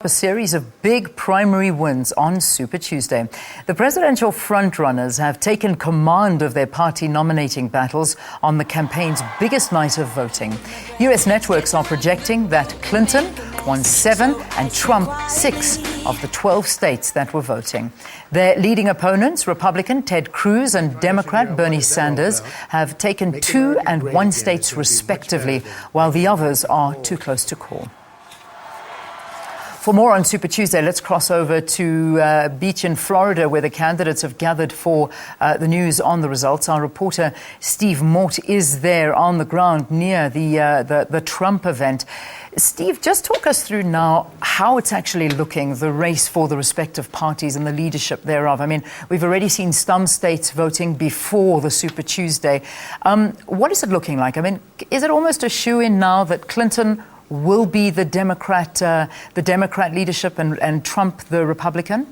A series of big primary wins on Super Tuesday. The presidential frontrunners have taken command of their party nominating battles on the campaign's biggest night of voting. US networks are projecting that Clinton won 7 and Trump 6 of the 12 states that were voting. Their leading opponents, Republican Ted Cruz and Democrat Bernie Sanders, have taken 2 and 1 states respectively, while the others are too close to call. For more on Super Tuesday, let's cross over to beach in Florida, where the candidates have gathered for the news on the results. Our reporter Steve Mort is there on the ground near the Trump event. Steve, just talk us through now how it's actually looking, the race for the respective parties and the leadership thereof. I mean, we've already seen some states voting before the Super Tuesday. What is it looking like? I mean, is it almost a shoo-in now that Clinton will be the Democrat leadership and Trump the Republican?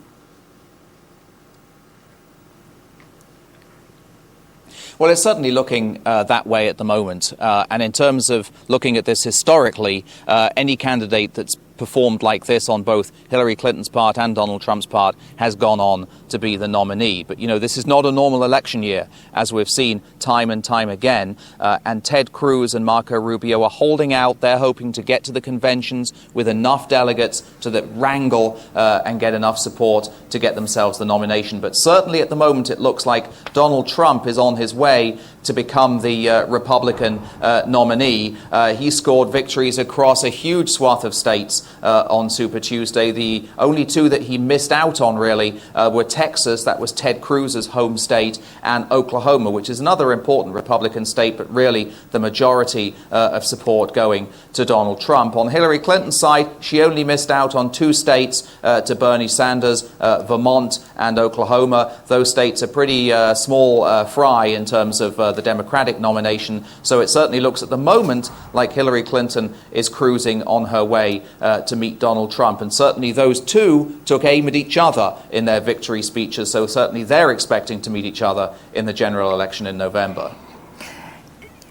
Well, it's certainly looking that way at the moment. And in terms of looking at this historically, any candidate that's performed like this on both Hillary Clinton's part and Donald Trump's part has gone on to be the nominee. But, you know, this is not a normal election year, as we've seen time and time again. And Ted Cruz and Marco Rubio are holding out. They're hoping to get to the conventions with enough delegates to wrangle and get enough support to get themselves the nomination. But certainly at the moment, it looks like Donald Trump is on his way to become the Republican nominee. He scored victories across a huge swath of states on Super Tuesday. The only two that he missed out on, really, were Texas, that was Ted Cruz's home state, and Oklahoma, which is another important Republican state, but really the majority of support going to Donald Trump. On Hillary Clinton's side, she only missed out on 2 states to Bernie Sanders, Vermont and Oklahoma. Those states are pretty small fry in terms of the Democratic nomination. So it certainly looks at the moment like Hillary Clinton is cruising on her way to meet Donald Trump. And certainly those two took aim at each other in their victory speeches. So certainly they're expecting to meet each other in the general election in November.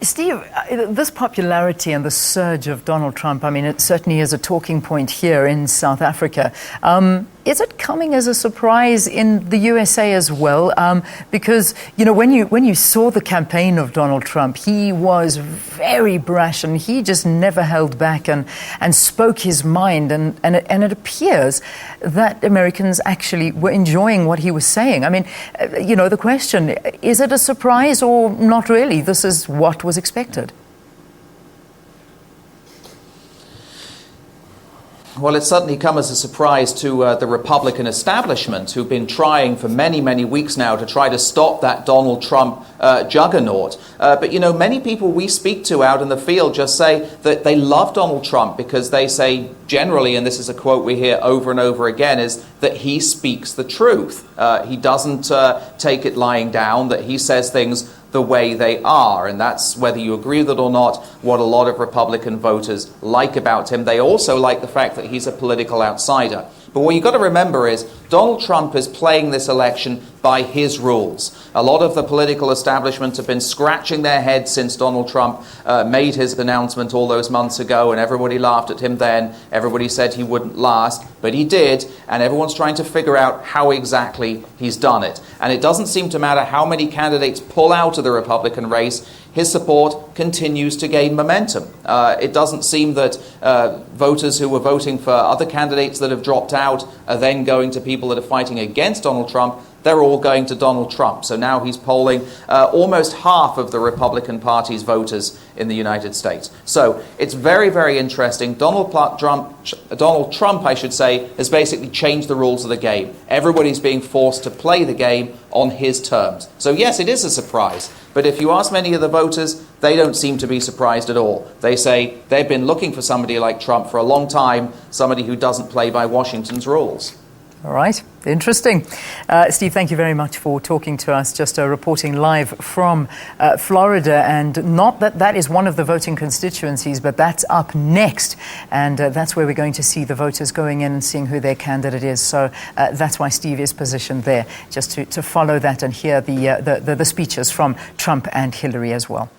Steve, this popularity and the surge of Donald Trump, I mean, it certainly is a talking point here in South Africa. Is it coming as a surprise in the USA as well? Because, you know, when you saw the campaign of Donald Trump, he was very brash and he just never held back and spoke his mind. And it appears that Americans actually were enjoying what he was saying. I mean, you know, the question, is it a surprise or not really? This is what was expected. Well, it's certainly come as a surprise to the Republican establishment, who've been trying for many, many weeks now to try to stop that Donald Trump juggernaut. But, you know, many people we speak to out in the field just say that they love Donald Trump because they say generally, and this is a quote we hear over and over again, is that he speaks the truth. He doesn't take it lying down, that he says things the way they are. And that's, whether you agree with it or not, what a lot of Republican voters like about him. They also like the fact that he's a political outsider. But what you've got to remember is Donald Trump is playing this election by his rules. A lot of the political establishment have been scratching their heads since Donald Trump made his announcement all those months ago, and everybody laughed at him then. Everybody said he wouldn't last, but he did, and everyone's trying to figure out how exactly he's done it. And it doesn't seem to matter how many candidates pull out of the Republican race, his support continues to gain momentum. It doesn't seem that voters who were voting for other candidates that have dropped out are then going to people that are fighting against Donald Trump. They're all going to Donald Trump. So now he's polling almost half of the Republican Party's voters in the United States. So it's very, very interesting. Donald Trump, I should say, has basically changed the rules of the game. Everybody's being forced to play the game on his terms. So yes, it is a surprise. But if you ask many of the voters, they don't seem to be surprised at all. They say they've been looking for somebody like Trump for a long time, somebody who doesn't play by Washington's rules. All right. Interesting. Steve, thank you very much for talking to us, just reporting live from Florida. And not that that is one of the voting constituencies, but that's up next. And that's where we're going to see the voters going in and seeing who their candidate is. So that's why Steve is positioned there, just to follow that and hear the speeches from Trump and Hillary as well.